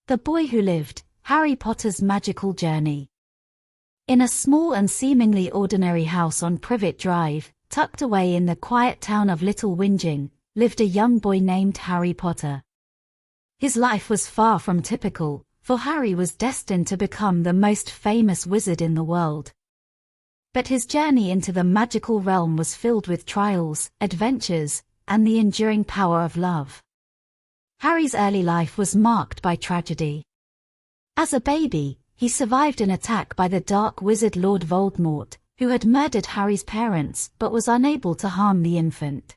The Boy Who Lived, Harry Potter's Magical Journey. In a small and seemingly ordinary house on Privet Drive, tucked away in the quiet town of Little Whinging, lived a young boy named Harry Potter. His life was far from typical, for Harry was destined to become the most famous wizard in the world. But his journey into the magical realm was filled with trials, adventures, and the enduring power of love. Harry's early life was marked by tragedy. As a baby, he survived an attack by the dark wizard Lord Voldemort, who had murdered Harry's parents but was unable to harm the infant.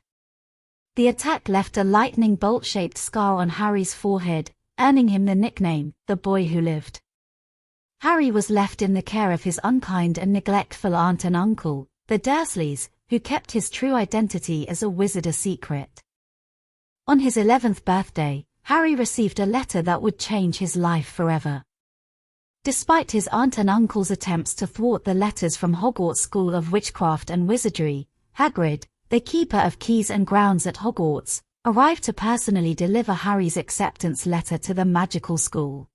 The attack left a lightning bolt-shaped scar on Harry's forehead, earning him the nickname, the Boy Who Lived. Harry was left in the care of his unkind and neglectful aunt and uncle, the Dursleys, who kept his true identity as a wizard a secret. On his 11th birthday, Harry received a letter that would change his life forever. Despite his aunt and uncle's attempts to thwart the letters from Hogwarts School of Witchcraft and Wizardry, Hagrid, the keeper of keys and grounds at Hogwarts, arrived to personally deliver Harry's acceptance letter to the magical school.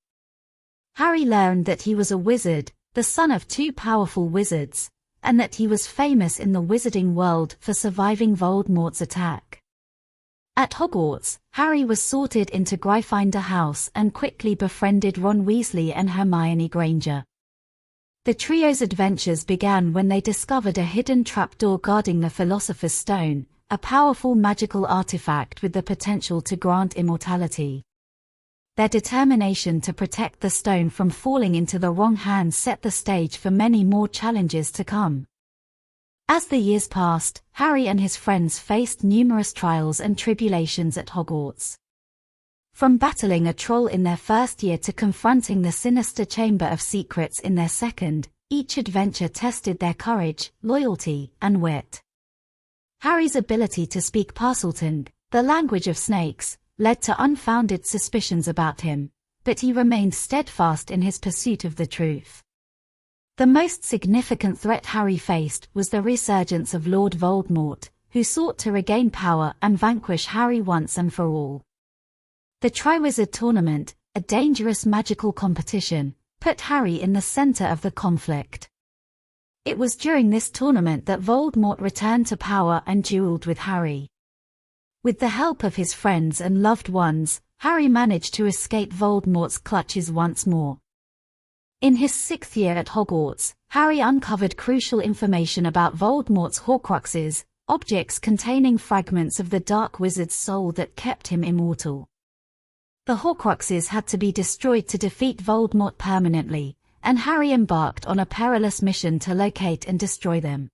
Harry learned that he was a wizard, the son of two powerful wizards, and that he was famous in the wizarding world for surviving Voldemort's attack. At Hogwarts, Harry was sorted into Gryffindor House and quickly befriended Ron Weasley and Hermione Granger. The trio's adventures began when they discovered a hidden trapdoor guarding the Philosopher's Stone, a powerful magical artifact with the potential to grant immortality. Their determination to protect the stone from falling into the wrong hands set the stage for many more challenges to come. As the years passed, Harry and his friends faced numerous trials and tribulations at Hogwarts. From battling a troll in their first year to confronting the sinister Chamber of Secrets in their second, each adventure tested their courage, loyalty, and wit. Harry's ability to speak Parseltongue, the language of snakes, led to unfounded suspicions about him, but he remained steadfast in his pursuit of the truth. The most significant threat Harry faced was the resurgence of Lord Voldemort, who sought to regain power and vanquish Harry once and for all. The Triwizard Tournament, a dangerous magical competition, put Harry in the center of the conflict. It was during this tournament that Voldemort returned to power and dueled with Harry. With the help of his friends and loved ones, Harry managed to escape Voldemort's clutches once more. In his 6th year at Hogwarts, Harry uncovered crucial information about Voldemort's Horcruxes, objects containing fragments of the Dark Wizard's soul that kept him immortal. The Horcruxes had to be destroyed to defeat Voldemort permanently, and Harry embarked on a perilous mission to locate and destroy them.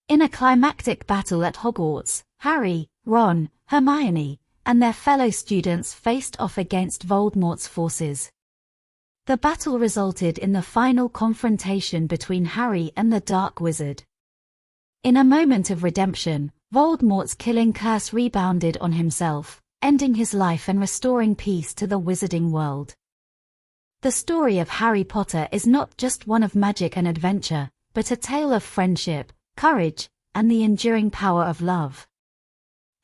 In a climactic battle at Hogwarts, Harry, Ron, Hermione, and their fellow students faced off against Voldemort's forces. The battle resulted in the final confrontation between Harry and the Dark Wizard. In a moment of redemption, Voldemort's killing curse rebounded on himself, ending his life and restoring peace to the wizarding world. The story of Harry Potter is not just one of magic and adventure, but a tale of friendship, courage, and the enduring power of love.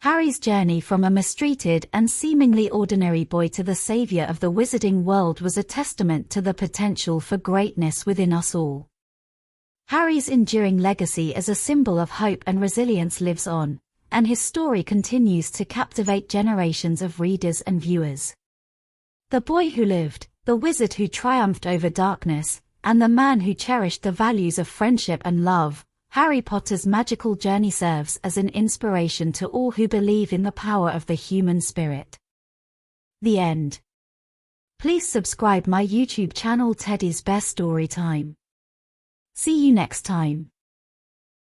Harry's journey from a mistreated and seemingly ordinary boy to the savior of the wizarding world was a testament to the potential for greatness within us all. Harry's enduring legacy as a symbol of hope and resilience lives on, and his story continues to captivate generations of readers and viewers. The Boy Who Lived, the wizard who triumphed over darkness, and the man who cherished the values of friendship and love, Harry Potter's magical journey serves as an inspiration to all who believe in the power of the human spirit. The end. Please subscribe my YouTube channel Teddy's Best Story Time. See you next time.